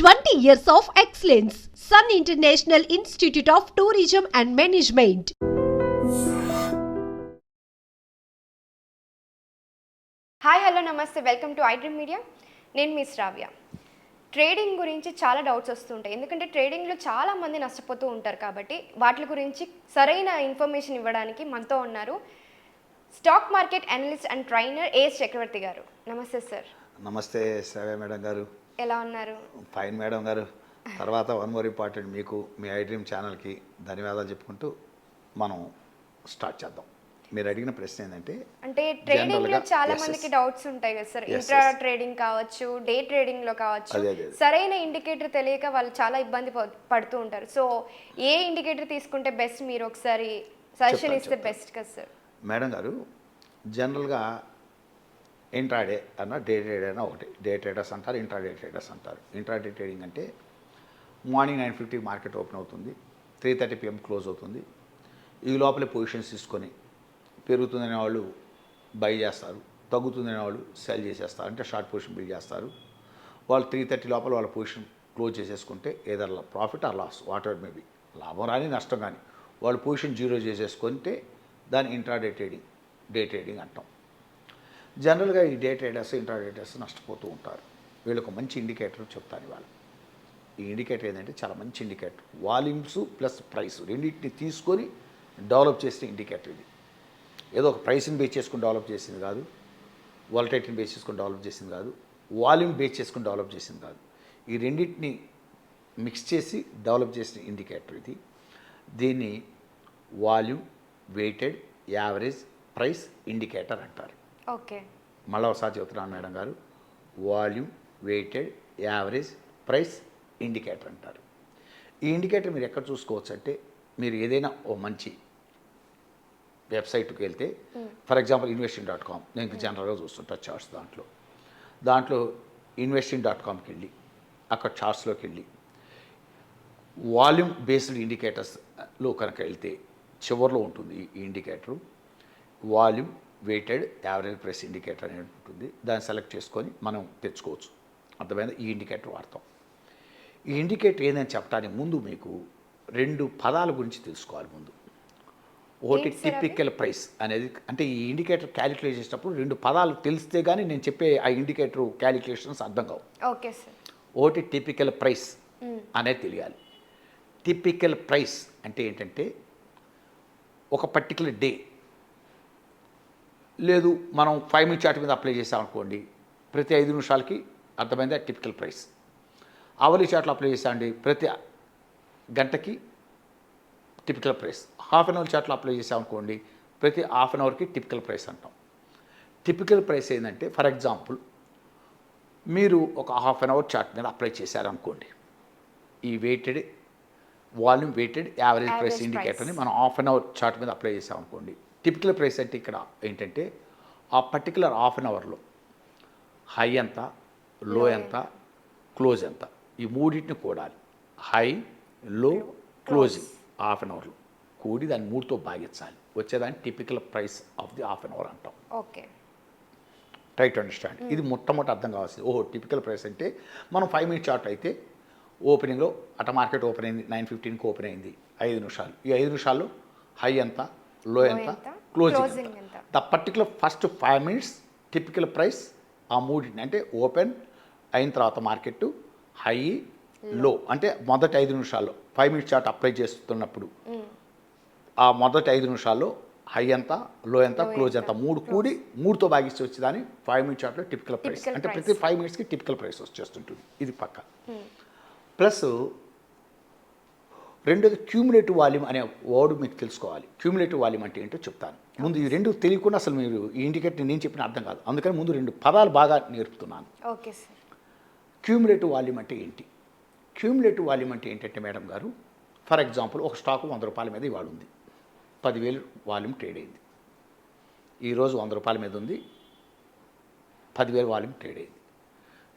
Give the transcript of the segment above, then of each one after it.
20 years of excellence. Sun International Institute of Tourism and Management. Hi hello నమస్తే, welcome to iDream media. నేను మీ శ్రావ్య. Trading గురించి చాలా doubts వస్తుంటాయి, ఎందుకంటే ట్రేడింగ్లో చాలామంది నష్టపోతూ ఉంటారు. కాబట్టి వాటి గురించి సరైన ఇన్ఫర్మేషన్ ఇవ్వడానికి మనతో ఉన్నారు stock market analyst and trainer AS Chakravarthy garu. నమస్తే సార్. నమస్తే శ్రావ్య మేడం గారు. ఎలా ఉన్నారు? ఫైన్ మేడం గారు. తర్వాత వన్ మోర్ ఇంపార్టెంట్, మీకు మీ ఐడ్రీమ్ ఛానల్కి ధన్యవాదాలు చెప్పుకుంటూ మనం స్టార్ట్ చేద్దాం. మీరు అడిగిన ప్రశ్న ఏంటంటే, అంటే ట్రేడింగ్లో చాలా మందికి డౌట్స్ ఉంటాయి కదా సార్. ఇంట్రా ట్రేడింగ్ కావచ్చు, డే ట్రేడింగ్లో కావచ్చు, సరైన ఇండికేటర్ తెలియక వాళ్ళు చాలా ఇబ్బంది పడుతూ ఉంటారు. సో ఏ ఇండికేటర్ తీసుకుంటే బెస్ట్, మీరు ఒకసారి సజెషన్ ఇస్తే బెస్ట్ కదా సార్. మేడం గారు, జనరల్గా ఇంట్రాడే అన్న డే ట్రేడ్ అయినా ఒకటి. డే ట్రేడర్స్ అంటారు, ఇంట్రాడే ట్రేడర్స్ అంటారు. ఇంట్రాడే ట్రేడింగ్ అంటే మార్నింగ్ 9:50 మార్కెట్ ఓపెన్ అవుతుంది, 3:30 PM క్లోజ్ అవుతుంది. ఈ లోపలే పొజిషన్స్ తీసుకొని పెరుగుతుందనే వాళ్ళు బై చేస్తారు, తగ్గుతుందనే వాళ్ళు సెల్ చేసేస్తారు, అంటే షార్ట్ పొజిషన్ బిల్డ్ చేస్తారు. వాళ్ళు 3:30 లోపల వాళ్ళ పొజిషన్ క్లోజ్ చేసేసుకుంటే either profit or loss, whatever maybe, లాభం రాని నష్టం కానీ, వాళ్ళు పొజిషన్ జీరో చేసేసుకుంటే దాన్ని ఇంట్రాడే ట్రేడింగ్, డే ట్రేడింగ్ అంటాం. జనరల్గా ఈ డే ట్రేడర్స్, ఇంట్రాడేటర్స్ నష్టపోతూ ఉంటారు. వీళ్ళకు మంచి ఇండికేటర్ చెప్తాను ఇవాళ. ఈ ఇండికేటర్ ఏంటంటే చాలా మంచి ఇండికేటర్. వాల్యూమ్స్ ప్లస్ ప్రైస్ రెండింటిని తీసుకొని డెవలప్ చేసిన ఇండికేటర్ ఇది. ఏదో ఒక ప్రైస్ని బేస్ చేసుకుని డెవలప్ చేసింది కాదు, వాలటైలిటీని బేస్ చేసుకుని డెవలప్ చేసింది కాదు, వాల్యూమ్ బేస్ చేసుకుని డెవలప్ చేసింది కాదు. ఈ రెండింటిని మిక్స్ చేసి డెవలప్ చేసిన ఇండికేటర్ ఇది. దీన్ని volume weighted average price indicator అంటారు. ఓకే, మళ్ళీ ఒకసారి చెప్తున్నాను మేడం గారు. Volume weighted average price indicator అంటారు. ఈ ఇండికేటర్ మీరు ఎక్కడ చూసుకోవచ్చు అంటే, మీరు ఏదైనా ఓ మంచి వెబ్సైట్కి వెళ్తే, ఫర్ ఎగ్జాంపుల్ investing.com, నేను జనరల్గా చూస్తుంటా చార్ట్స్. దాంట్లో investing.comకి వెళ్ళి అక్కడ చార్ట్స్లోకి వెళ్ళి వాల్యూమ్ బేస్డ్ ఇండికేటర్స్లో కనుక వెళ్తే చివరిలో ఉంటుంది ఈ indicator. Volume weighted average price indicator అనేది ఉంటుంది. దాన్ని సెలెక్ట్ చేసుకొని మనం తెచ్చుకోవచ్చు. అర్థమైందా? ఈ ఇండికేటర్ వాడతాం. ఈ ఇండికేటర్ ఏందని చెప్పడానికి ముందు మీకు రెండు పదాల గురించి తెలుసుకోవాలి. ముందు ఒకటి టిపికల్ ప్రైస్ అనేది, అంటే ఈ ఇండికేటర్ క్యాలిక్యులేట్ చేసేటప్పుడు రెండు పదాలు తెలిస్తే కానీ నేను చెప్పే ఆ ఇండికేటర్ క్యాలిక్యులేషన్స్ అర్థం కావు. Okay sir. ఒకటి టిపికల్ ప్రైస్ అనేది తెలియాలి. టిపికల్ ప్రైస్ అంటే ఏంటంటే, ఒక పర్టికులర్ డే లేదు, మనం 5 minute చార్ట్ మీద అప్లై చేసామనుకోండి, ప్రతి 5 నిమిషాలకి అర్థమైందా టిపికల్ ప్రైస్. అవర్లీ చార్ట్లో అప్లై చేసామండి, ప్రతి గంటకి typical price. Half an hour చార్ట్లో అప్లై చేసామనుకోండి, ప్రతి హాఫ్ అన్ అవర్కి టిపికల్ ప్రైస్ అంటాం. టిపికల్ ప్రైస్ ఏంటంటే, ఫర్ ఎగ్జాంపుల్ మీరు ఒక హాఫ్ అన్ అవర్ చార్ట్ మీద అప్లై చేశారనుకోండి, ఈ weighted volume weighted average price ఇండికేటర్ని మనం హాఫ్ అన్ అవర్ చార్ట్ మీద అప్లై చేసామనుకోండి, టిపికల్ ప్రైస్ అంటే ఇక్కడ ఏంటంటే, ఆ పర్టికులర్ హాఫ్ అన్ అవర్లో హై ఎంత, లో ఎంత, క్లోజ్ ఎంత, ఈ మూడింటిని కూడాలి. High, low, closing half an అవర్లో కూడి దాన్ని 3తో భాగించాలి. వచ్చేదాన్ని typical price of the half an hour అంటాం. Okay, try to understand. ఇది మొట్టమొదటి అర్థం కావాల్సింది. ఓహో, టిపికల్ ప్రైస్ అంటే మనం 5 minute చార్ట్ అయితే ఓపెనింగ్లో అట మార్కెట్ ఓపెన్ అయింది, 9:15కి ఓపెన్ అయింది, 5 నిమిషాలు. ఈ 5 నిమిషాల్లో హై ఎంత, లో ఎంత, క్లోజింగ్ ఎంత, the particular first 5 minutes typical price ఆ మూడింటిని, అంటే ఓపెన్ అయిన తర్వాత మార్కెట్ హై, లో, అంటే మొదటి 5 నిమిషాల్లో 5 minute చార్ట్ అప్లై చేస్తున్నప్పుడు ఆ మొదటి 5 నిమిషాల్లో హై ఎంత, లో ఎంత, క్లోజ్ ఎంత, 3 కూడి 3తో భాగిస్తే వచ్చేదాన్ని 5 minute చార్ట్లో టిపికల్ ప్రైస్. అంటే ప్రతి 5 minutesకి టిపికల్ ప్రైస్ వచ్చేస్తుంటుంది. ఇది పక్క. ప్లస్ రెండోది క్యూములేటివ్ వాల్యూమ్ అనే వర్డ్ మీకు తెలుసుకోవాలి. క్యూములేటివ్ వాల్యూమ్ అంటే ఏంటో చెప్తాను. ముందు ఈ రెండు తెలియకుండా అసలు మీరు ఈ ఇండికేటర్ నేను చెప్పిన అర్థం కాదు. అందుకని ముందు రెండు పదాలు బాగా నేర్పుతున్నాను. Okay sir. క్యూములేటివ్ వాల్యూమ్ అంటే ఏంటి? క్యూములేటివ్ వాల్యూమ్ అంటే ఏంటంటే మేడం గారు, ఫర్ ఎగ్జాంపుల్ ఒక స్టాకు 100 రూపాయల మీద ఇవాళ ఉంది, 10,000 వాల్యూమ్ ట్రేడ్ అయింది. ఈరోజు 100 రూపాయల మీద ఉంది, 10,000 వాల్యూమ్ ట్రేడ్ అయింది.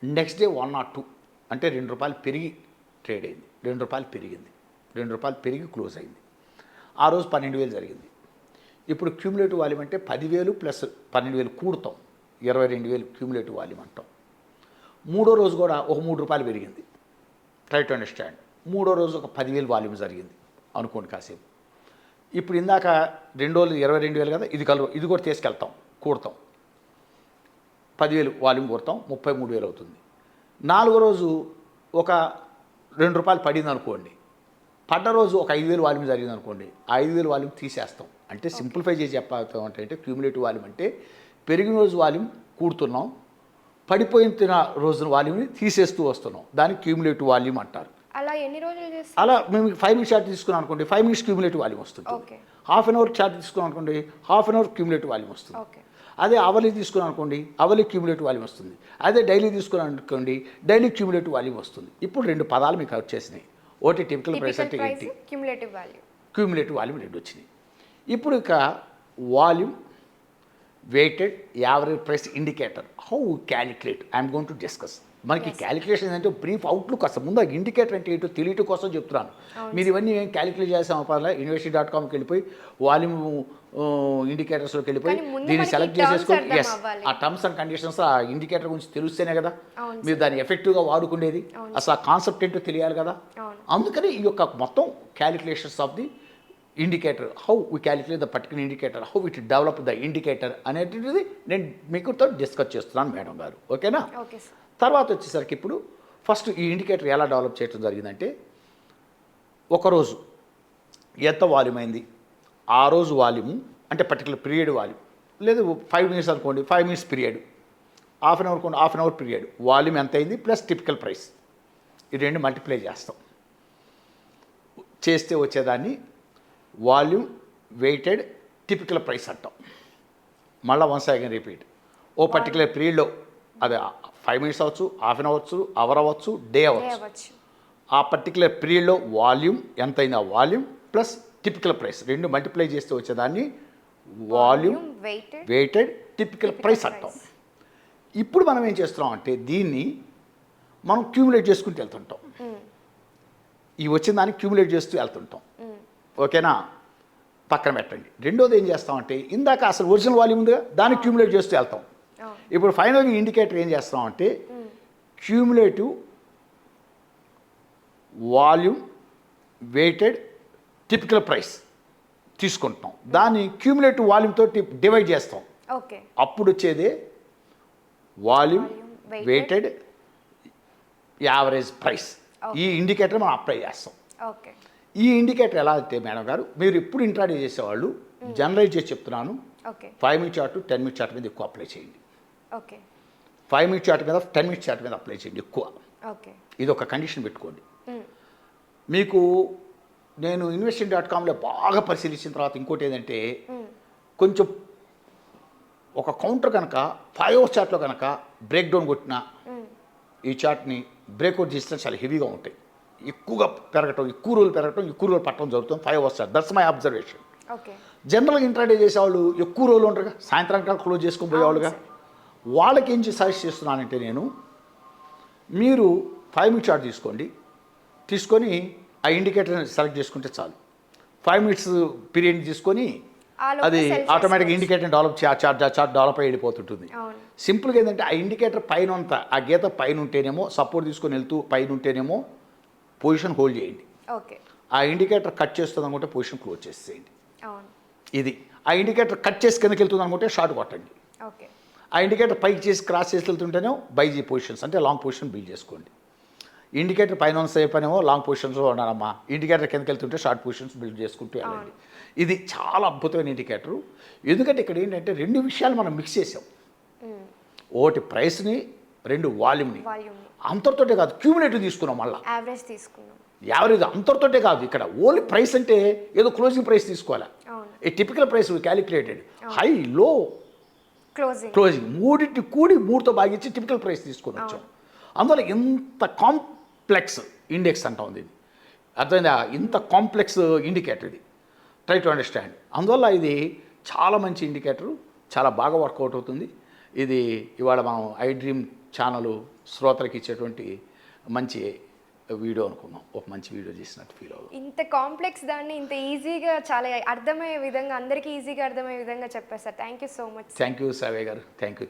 నెక్స్ట్ డే 1 or 2 అంటే 2 రూపాయలు పెరిగి ట్రేడ్ అయింది, 2 రూపాయలు పెరిగింది, 2 రూపాయలు పెరిగి క్లోజ్ అయింది. ఆ రోజు 12,000 జరిగింది. ఇప్పుడు క్యూములేటివ్ వాల్యూమ్ అంటే 10,000 ప్లస్ 12,000 కూడతాం, 22,000 క్యూములేటివ్ వాల్యూమ్ అంటాం. మూడో రోజు కూడా ఒక 3 రూపాయలు పెరిగింది, ట్రై టు అండర్స్టాండ్. మూడో రోజు ఒక 10,000 వాల్యూమ్ జరిగింది అనుకోండి కాసేపు. ఇప్పుడు ఇందాక 2 రోజులు 22,000 కదా, ఇది కూడా తీసుకెళ్తాం, కూడతాం, 10,000 వాల్యూమ్ కూడతాం, 33,000 అవుతుంది. 4వ రోజు ఒక ₹2 పడింది అనుకోండి, పడ్డ రోజు ఒక 5,000 వాల్యూమ్ జరిగింది అనుకోండి, ఆ 5,000 వాల్యూమ్ తీసేస్తాం. అంటే సింప్లిఫై చేసి చెప్పాలి అంటే క్యూములేటివ్ వాల్యూమ్ అంటే పెరిగిన రోజు వాల్యూమ్ కూడుతున్నాం, పడిపోయిన రోజున వాల్యూమ్ని తీసేస్తూ వస్తున్నాం, దాన్ని క్యూములేటివ్ వాల్యూమ్ అంటారు. అలా ఎన్ని రోజులు చేస్తారు? అలా మేము 5 మినిట్స్ చార్ట్ తీసుకున్నాం అనుకోండి, 5 మినిట్స్ క్యూములేటివ్ వాల్యూమ్ వస్తుంది. హాఫ్ అన్ అవర్ చార్ట్ తీసుకున్నాం అనుకోండి, half an hour cumulative volume వస్తుంది. అదే అవర్లీ తీసుకున్నాం అనుకోండి, అవర్లీ క్యూములేటివ్ వాల్యూమ్ వస్తుంది. అదే డైలీ తీసుకున్నాం అనుకోండి, డైలీ క్యూములేటివ్ వాల్యూమ్ వస్తుంది. ఇప్పుడు 2 పదాలు మీకు వచ్చేసినాయి. ఒకటి టిపికల్ ప్రైస్ అంటే ఏంటి, క్యూములేటివ్ వాల్యూమ్ 2 వచ్చినాయి. ఇప్పుడు ఇక volume, weighted, average price indicator, how calculate I'm going to discuss. మనకి క్యాలిక్యులేషన్ ఏంటంటే బ్రీఫ్ అవుట్లుక్ అసలు ముందు ఇండికేటర్ అంటే ఏంటో తెలియటం కోసం చెప్తున్నాను. మీరు ఇవన్నీ ఏం క్యాలిక్యులేట్ చేసాం పర్లేదు, యూనివర్సిటీ.comకి వెళ్ళిపోయి వాల్యూమ్ ఇండికేటర్స్లోకి వెళ్ళిపోయి దీన్ని సెలెక్ట్ చేసేసుకొని ఎస్ ఆ టర్మ్స్ అండ్ కండిషన్స్ ఆ ఇండికేటర్ గురించి తెలిస్తేనే కదా మీరు దాన్ని ఎఫెక్టివ్గా వాడుకునేది. అసలు ఆ కాన్సెప్ట్ ఏంటో తెలియాలి కదా. అందుకని ఈ యొక్క మొత్తం calculations of the indicator, how we calculate the particular indicator, how it develop the indicator అనేటువంటిది నేను మీకుతో డిస్కస్ చేస్తున్నాను మేడం గారు. ఓకేనా? తర్వాత వచ్చేసరికి ఇప్పుడు ఫస్ట్ ఈ ఇండికేటర్ ఎలా డెవలప్ చేయడం జరిగిందంటే, ఒకరోజు ఎంత వాల్యూమ్ అయింది, ఆ రోజు వాల్యూము అంటే పర్టికులర్ పీరియడ్ వాల్యూమ్, లేదు 5 మినిట్స్ అనుకోండి, 5 minutes period, half an hour అనుకోండి, half an hour period, volume ఎంత అయింది ప్లస్ టిపికల్ ప్రైస్, ఈ 2 మల్టిప్లై చేస్తాం. చేస్తే వచ్చేదాన్ని వాల్యూమ్, వెయిటెడ్, టిపికల్ ప్రైస్ అంటాం. మళ్ళీ వన్స్ అగైన్ రిపీట్, ఓ పర్టికులర్ పీరియడ్లో అదే 5 మినిట్స్ అవ్వచ్చు, హాఫ్ అన్ అవ్వచ్చు, అవర్ అవ్వచ్చు, డే అవ్వచ్చు, ఆ పర్టికులర్ పీరియడ్లో వాల్యూమ్ ఎంత అయింది, ఆ volume plus typical price 2 multiply చేస్తే వచ్చేదాన్ని వాల్యూమ్, వెయిటెడ్, టిపికల్ ప్రైస్ అంటాం. ఇప్పుడు మనం ఏం చేస్తున్నాం అంటే దీన్ని మనం క్యూములేట్ చేసుకుంటూ వెళ్తుంటాం. ఈ వచ్చిన దాన్ని క్యూములేట్ చేస్తూ వెళ్తుంటాం. ఓకేనా? పక్కన పెట్టండి. రెండోది ఏం చేస్తామంటే ఇందాక అసలు ఒరిజినల్ వాల్యూమ్ ఉందిగా, దాన్ని క్యూములేట్ చేస్తూ వెళ్తాం. ఇప్పుడు ఫైనల్గా ఇండికేటర్ ఏం చేస్తామంటే cumulative volume, weighted, typical price తీసుకుంటాం, దాన్ని క్యూములేటివ్ వాల్యూమ్తో డివైడ్ చేస్తాం. అప్పుడు వచ్చేదే వాల్యూమ్, వెయిటెడ్, యావరేజ్ ప్రైస్. ఈ ఇండికేటర్ మనం అప్లై చేస్తాం. ఈ ఇండికేటర్ ఎలా అయితే మేడం గారు మీరు ఎప్పుడు ఇంట్రాడే చేసేవాళ్ళు జనరలైజ్ చేసి చెప్తున్నాను, 5 మినిట్ చార్ట్ 10 మినిట్ చార్ట్ మీద ఎక్కువ అప్లై చేయండి. 5 మినిట్ చార్ట్ మీద 10 మినిట్ చార్ట్ మీద అప్లై చేయండి ఎక్కువ. ఇది ఒక కండిషన్ పెట్టుకోండి. మీకు నేను ఇన్వెస్టింగ్.comలో బాగా పరిశీలించిన తర్వాత ఇంకోటి ఏంటంటే కొంచెం ఒక కౌంటర్ కనుక 5 అవర్స్ చార్ట్లో కనుక బ్రేక్ డౌన్ కొట్టిన ఈ చార్ట్ని బ్రేక్అవుట్ చేస్తే చాలా హెవీగా ఉంటాయి, ఎక్కువగా పెరగటం, ఎక్కువ రోజులు పెరగటం, ఎక్కువ రోజులు పట్టడం జరుగుతుంది 5 hours chart. That's my observation. జనరల్గా ఇంట్రాడే చేసేవాళ్ళు ఎక్కువ రోజులు ఉంటారుగా, సాయంత్రం క్లోజ్ చేసుకొని పోయేవాళ్ళుగా, వాళ్ళకి ఏం సజెస్ట్ చేస్తున్నానంటే నేను మీరు 5 మినిట్ చార్ట్ తీసుకొని ఆ ఇండికేటర్ని సెలెక్ట్ చేసుకుంటే చాలు. 5 మినిట్స్ పీరియడ్ని తీసుకొని అది ఆటోమేటిక్గా ఇండికేటర్ చార్ట్ డెవలప్ అయ్యి వెళ్ళిపోతుంటుంది. సింపుల్గా ఏంటంటే ఆ ఇండికేటర్ పైన అంతా ఆ గీత పైన ఉంటేనేమో సపోర్ట్ తీసుకొని వెళ్తూ పైన ఉంటేనేమో పొజిషన్ హోల్డ్ చేయండి. ఆ ఇండికేటర్ కట్ చేస్తుంది అనుకుంటే పొజిషన్ క్లోజ్ చేసేయండి. ఇది ఆ ఇండికేటర్ కట్ చేసి కిందకి వెళ్తుంది అనుకుంటే షార్ట్ కొట్టండి. ఆ ఇండికేటర్ పైకి చేసి క్రాస్ చేసి వెళ్తుంటేనే బైజీ పొజిషన్స్ అంటే లాంగ్ పొజిషన్ బిల్డ్ చేసుకోండి. ఇండికేటర్ పైన సేపనేమో లాంగ్ పొజిషన్స్లో ఉండాలమ్మా, ఇండికేటర్ కిందకి వెళ్తుంటే షార్ట్ పొజిషన్స్ బిల్డ్ చేసుకుంటూ వెళ్ళండి. ఇది చాలా అద్భుతమైన ఇండికేటరు. ఎందుకంటే ఇక్కడ ఏంటంటే 2 విషయాలు మనం మిక్స్ చేసాం, ఒకటి ప్రైస్ని, 2 వాల్యూమ్ని. అంతటితోటే కాదు క్యూములేటివ్ తీసుకున్నాం, మళ్ళీ యావరేజ్ అంతటితోటే కాదు. ఇక్కడ ఓన్లీ ప్రైస్ అంటే ఏదో క్లోజింగ్ ప్రైస్ తీసుకోవాలి. ఈ typical price calculated high, low, closing మూడింటి కూడి 3తో భాగించి టిపికల్ ప్రైస్ తీసుకొని వచ్చాం. అందువల్ల ఇంత కాంప్లెక్స్ ఇండెక్స్ అంటాం దీన్ని, అర్థమైందా? ఇంత కాంప్లెక్స్ ఇండికేటర్ ఇది, ట్రై టు అండర్స్టాండ్. అందువల్ల ఇది చాలా మంచి ఇండికేటరు, చాలా బాగా వర్కౌట్ అవుతుంది. ఇది ఇవాళ మనం ఐ డ్రీమ్ ఛానల్ శ్రోతలకు ఇచ్చేటువంటి మంచి వీడియో అనుకున్నాం, ఒక మంచి వీడియో చేసినట్టు ఫీల్ అవుతుంది. ఇంత కాంప్లెక్స్ దాన్ని ఇంత ఈజీగా చాలా అర్థమయ్యే విధంగా అందరికీ ఈజీగా అర్థమయ్యే విధంగా చెప్పారు sir. Thank you so much. Thank you సావే గారు, థ్యాంక్ యూ.